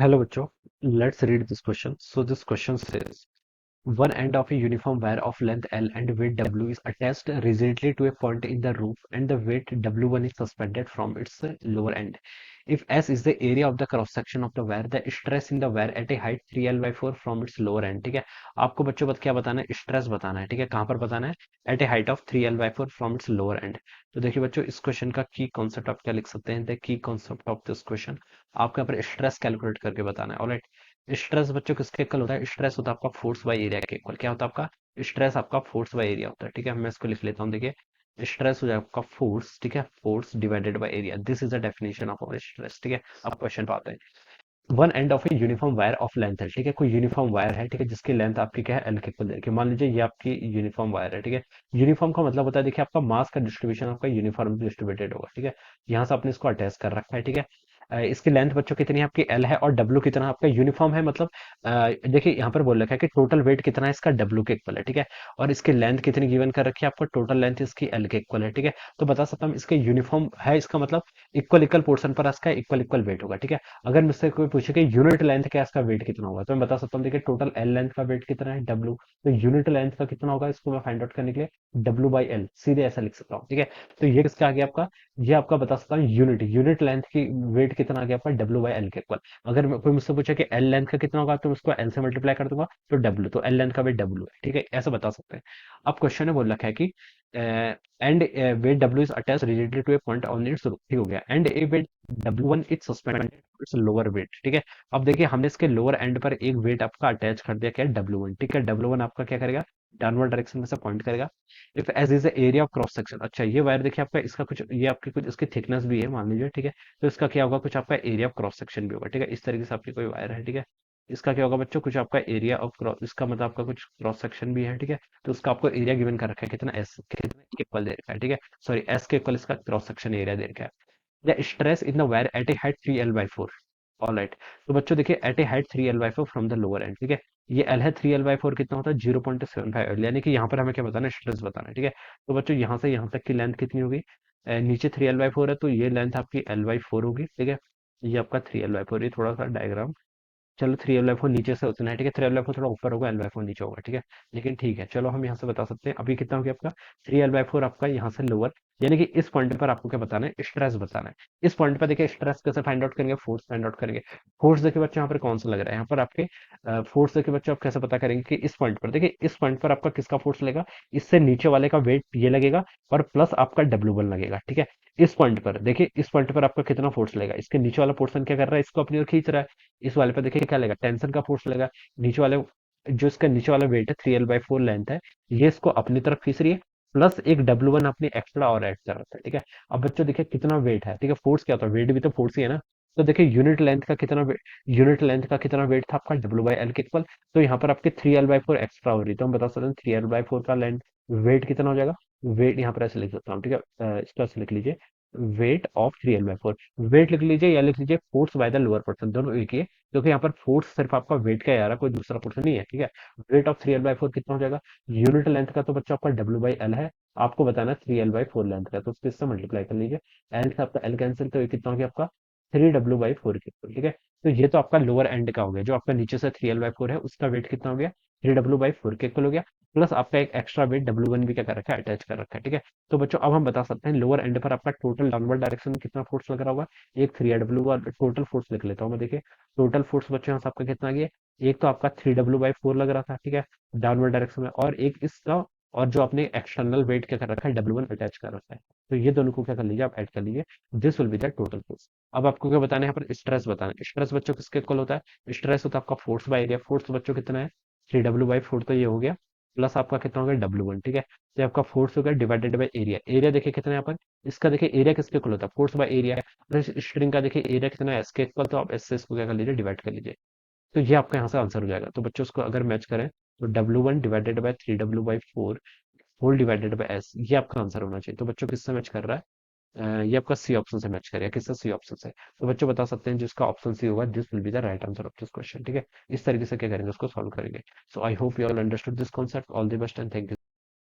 Hello, bachcho. Let's read this question. So this question says, one end of a uniform wire of length L and weight W is attached rigidly to a point in the roof, and the weight W1 is suspended from its lower end. If S is the area of the cross section of the wire, the stress in the wire at a height 3L/4 from its lower end. ठीक है, आपको बच्चों क्या बताना है? Stress बताना है। ठीक है, कहाँ पर बताना है? At a height of 3L/4 from its lower end. तो देखिए बच्चों, इस क्वेश्चन का की कॉन्सेप्ट आप क्या लिख सकते हैं? The key concept of this question, आपको यहाँ पर स्ट्रेस कैलकुलेट करके बताना है। ऑलराइट, स्ट्रेस बच्चों किसके इक्वल होता है? स्ट्रेस होता है आपका फोर्स बाय एरिया के इक्वल। क्या होता है आपका? स्ट्रेस आपका फोर्स बाय एरिया होता है। ठीक है, मैं इसको लिख लेता हूँ। देखिए, स्ट्रेस हो जाएगा आपका फोर्स, ठीक है, force divided by area. This is the definition of stress. ठीक है, अब क्वेश्चन पे आते हैं। One end of a uniform wire of length है। ठीक है, कोई यूनिफॉर्म वायर है, ठीक है, जिसकी लेंथ आपकी क्या है? एल के इक्वल दे रखी है। मान लीजिए ये आपकी यूनिफॉर्म वायर है। ठीक है, यूनिफॉर्म का मतलब होता है, देखिए, आपका मास का डिस्ट्रीब्यूशन आपका यूनिफॉर्म डिस्ट्रीब्यूटेड होगा। ठीक है, यहाँ से आपने इसको अटैच कर रखा है। ठीक है, इसकी लेंथ बच्चों कितनी है? आपकी एल है, और डब्ल्यू कितना आपका यूनिफॉर्म है, मतलब देखिए यहाँ पर बोल रखा है कि टोटल वेट कितना है इसका? डब्ल्यू के इक्वल है। ठीक है, और इसकी लेंथ कितनी गिवन कर रखी है आपको? टोटल लेंथ इसकी एल के इक्वल है। ठीक है, तो बता सकता हूँ इसके यूनिफॉर्म है, इसका मतलब इक्वल इक्वल पोर्शन पर इसका इक्वल इक्वल वेट होगा। ठीक है, अगर मुझसे कोई पूछे कि यूनिट लेंथ क्या है, इसका वेट कितना होगा, तो मैं बता सकता हूँ, देखिए, टोटल एल लेंथ का वेट कितना है? डब्ल्यू। तो यूनिट लेंथ का कितना होगा, इसको मैं फाइंड आउट करने के लिए डब्ल्यू बाई एल सीधे ऐसा लिख सकता हूँ। ठीक है, तो ये किसका आ गया आपका? ये आपका बता सकता हूँ यूनिट यूनिट लेंथ की वेट कितना आ गया आपका? डब्ल्यू बाई एल के इक्वल। अगर कोई मुझसे पूछे कि एल लेंथ का कितना होगा, तो मैं उसको एल से मल्टीप्लाई कर दूंगा, तो डब्ल्यू, तो एल लेंथ का वेट डब्ल्यू है। ठीक है, ऐसा बता सकते हैं। अब क्वेश्चन ने बोल रखा है कि and weight W is attach rigidly to a point on its root. ठीक हो गया, and a weight W1 is suspended its lower weight. ठीक है, अब देखिए, हमने इसके लोअर एंड पर एक वेट आपका अटैच कर दिया, क्या है? W1। ठीक है, W1 आपका क्या करेगा? डाउनवर्ड डायरेक्शन में से पॉइंट करेगा। If as is area of cross section. अच्छा, ये वायर देखिए आपका, इसका कुछ, ये आपकी कुछ इसकी थिकनेस भी है मान लीजिए। ठीक है, तो इसका क्या होगा? कुछ आपका एरिया ऑफ क्रॉस सेक्शन भी होगा। ठीक है, इस तरीके से आपकी कोई वायर है। ठीक है, इसका क्या होगा बच्चों? कुछ आपका एरिया ऑफ क्रॉस, इसका मतलब आपका कुछ क्रॉस सेक्शन भी है। ठीक है, तो उसका आपको एरिया गिवन कर रखा है, कितना? एस, कितना के इक्वल दे रखा है। ठीक है, सॉरी, एस के इक्वल इसका क्रॉस सेक्शन एरिया दे रखा है। The stress in the wire at a height 3L/4। All right, तो बच्चों देखिए, at a height 3L/4 from the lower end. ठीक है, ये एल है, 3L/4 कितना होता है? 0.75L, यानी कि यहाँ पर हमें क्या बताना है? स्ट्रेस बताना है। ठीक है, तो बच्चों यहाँ से यहाँ तक की लेंथ कितनी होगी? नीचे 3L/4 है, तो ये लेंथ आपकी L/4 होगी। ठीक है, ये आपका 3L/4, ये थोड़ा सा डायग्राम, चलो 3L/4 नीचे से उतना है। ठीक है, 3L/4 थोड़ा ऊपर होगा, L/4 नीचे होगा। ठीक है, लेकिन ठीक है, चलो हम यहाँ से बता सकते हैं। अभी कितना हो गया आपका? 3L/4 आपका यहाँ से लोअर, यानी कि इस पॉइंट पर आपको क्या बताना है? स्ट्रेस बताना है। इस पॉइंट पर देखिए, स्ट्रेस कैसे फाइंड आउट करेंगे? फोर्स फाइंड आउट करेंगे। फोर्स देखिए बच्चे, यहाँ पर कौन सा लग रहा है? यहाँ पर आपके फोर्स देखिए बच्चे, आप कैसे पता करेंगे कि इस पॉइंट पर? देखिए, इस पॉइंट पर आपका किसका फोर्स लगेगा? इससे नीचे वाले का वेट ये लगेगा, और प्लस आपका W1 लगेगा। ठीक है, इस पॉइंट पर देखिए, इस पॉइंट पर आपका कितना फोर्स लगेगा? इसके नीचे वाला पोर्शन क्या कर रहा है? इसको अपनी ओर खींच रहा है। इस वाले पे देखिए क्या लगेगा? टेंशन का फोर्स लगेगा। नीचे वाले, जो इसका नीचे वाला वेट है, 3L/4 लेंथ है, ये इसको अपनी तरफ खींच रही है, प्लस एक W1 अपनी एक्स्ट्रा और ऐड कर रहा है। ठीक है, अब बच्चों देखिए कितना वेट है। ठीक है, फोर्स क्या होता है? वेट भी तो फोर्स ही है ना। तो देखिए, यूनिट लेंथ का कितना वेट था आपका? W/L के इक्वल। तो यहाँ पर आपके 3L/4 एक्स्ट्रा हो रही है, तो हम बता सकते हैं 3L/4 का लेंथ वेट कितना हो जाएगा? वेट यहाँ पर ऐसे लिख सकता हूँ। ठीक है, इसको ऐसे लिख लीजिए, वेट ऑफ 3L/4। वेट लिख लीजिए या लिख लीजिए force by the lower person, दोनों एक ही है, क्योंकि यहाँ पर फोर्स सिर्फ आपका वेट का ही आ रहा है, कोई दूसरा फोर्स नहीं है। ठीक है, वेट ऑफ 3L/4 कितना हो जाएगा? यूनिट लेंथ का तो बच्चा आपका W/L है, आपको बताना है 3L/4 लेंथ का, तो उसको इससे मल्टीप्लाई कर लीजिए। एल से आपका एल कैंसिल, तो ये कितना हो गया आपका? 3W/4 के इक्वल। ठीक है, तो ये तो आपका लोअर एंड का हो गया, जो आपका नीचे से 3L/4 है, उसका वेट कितना हो गया? 3W/4 के इक्वल हो गया, प्लस आपका एक एक्स्ट्रा वेट W1 भी क्या कर रखा है? अटैच कर रखा है। ठीक है, तो बच्चों अब हम बता सकते हैं लोअर एंड पर आपका टोटल डाउनवर्ड डायरेक्शन में कितना फोर्स लग रहा होगा? एक 3W का टोटल फोर्स लिख लेता हूँ मैं। देखिए, टोटल फोर्स बच्चों यहाँ से आपका कितना आ गया? एक तो आपका 3W/4 लग रहा था। ठीक है, डाउनवर्ड डायरेक्शन में, और एक इसका, और जो आपने एक्सटर्नल वेट क्या कर रखा है? W1 अटैच कर रखा है। तो ये दोनों को क्या कर लीजिए? आप ऐड कर लीजिए। This will be the total force. अब आपको क्या बताना है? यहाँ पर स्ट्रेस बताना है। स्ट्रेस बच्चों किसके इक्वल होता है? स्ट्रेस होता है आपका फोर्स बाय एरिया। फोर्स बच्चों कितना है? 3W/4, तो ये हो गया, प्लस आपका कितना हो गया? W1। ठीक है, तो आपका फोर्स हो गया डिवाइडेड बाय एरिया। एरिया देखिए कितना है यहाँ पर? इसका देखिए एरिया किसके इक्वल होता है? फोर्स बाय एरिया है। और इस स्ट्रिंग का देखिए एरिया कितना है? एस के इक्वल, तो आप एस से इसको क्या कर लीजिए? डिवाइड कर लीजिए। तो ये आपका यहाँ से आंसर हो जाएगा। तो बच्चों उसको अगर मैच करें, तो W1 divided by 3W/4 whole divided by S, ये आपका आंसर होना चाहिए। तो बच्चों किससे मैच कर रहा है? ये आपका सी ऑप्शन से मैच करेगा। किससे? सी ऑप्शन से। तो बच्चों बता सकते हैं जिसका ऑप्शन सी होगा, this will be the right answer of this question. ठीक है, इस तरीके से क्या करेंगे? उसको सॉल्व करेंगे। So I hope you all understood this concept. All the best and thank you.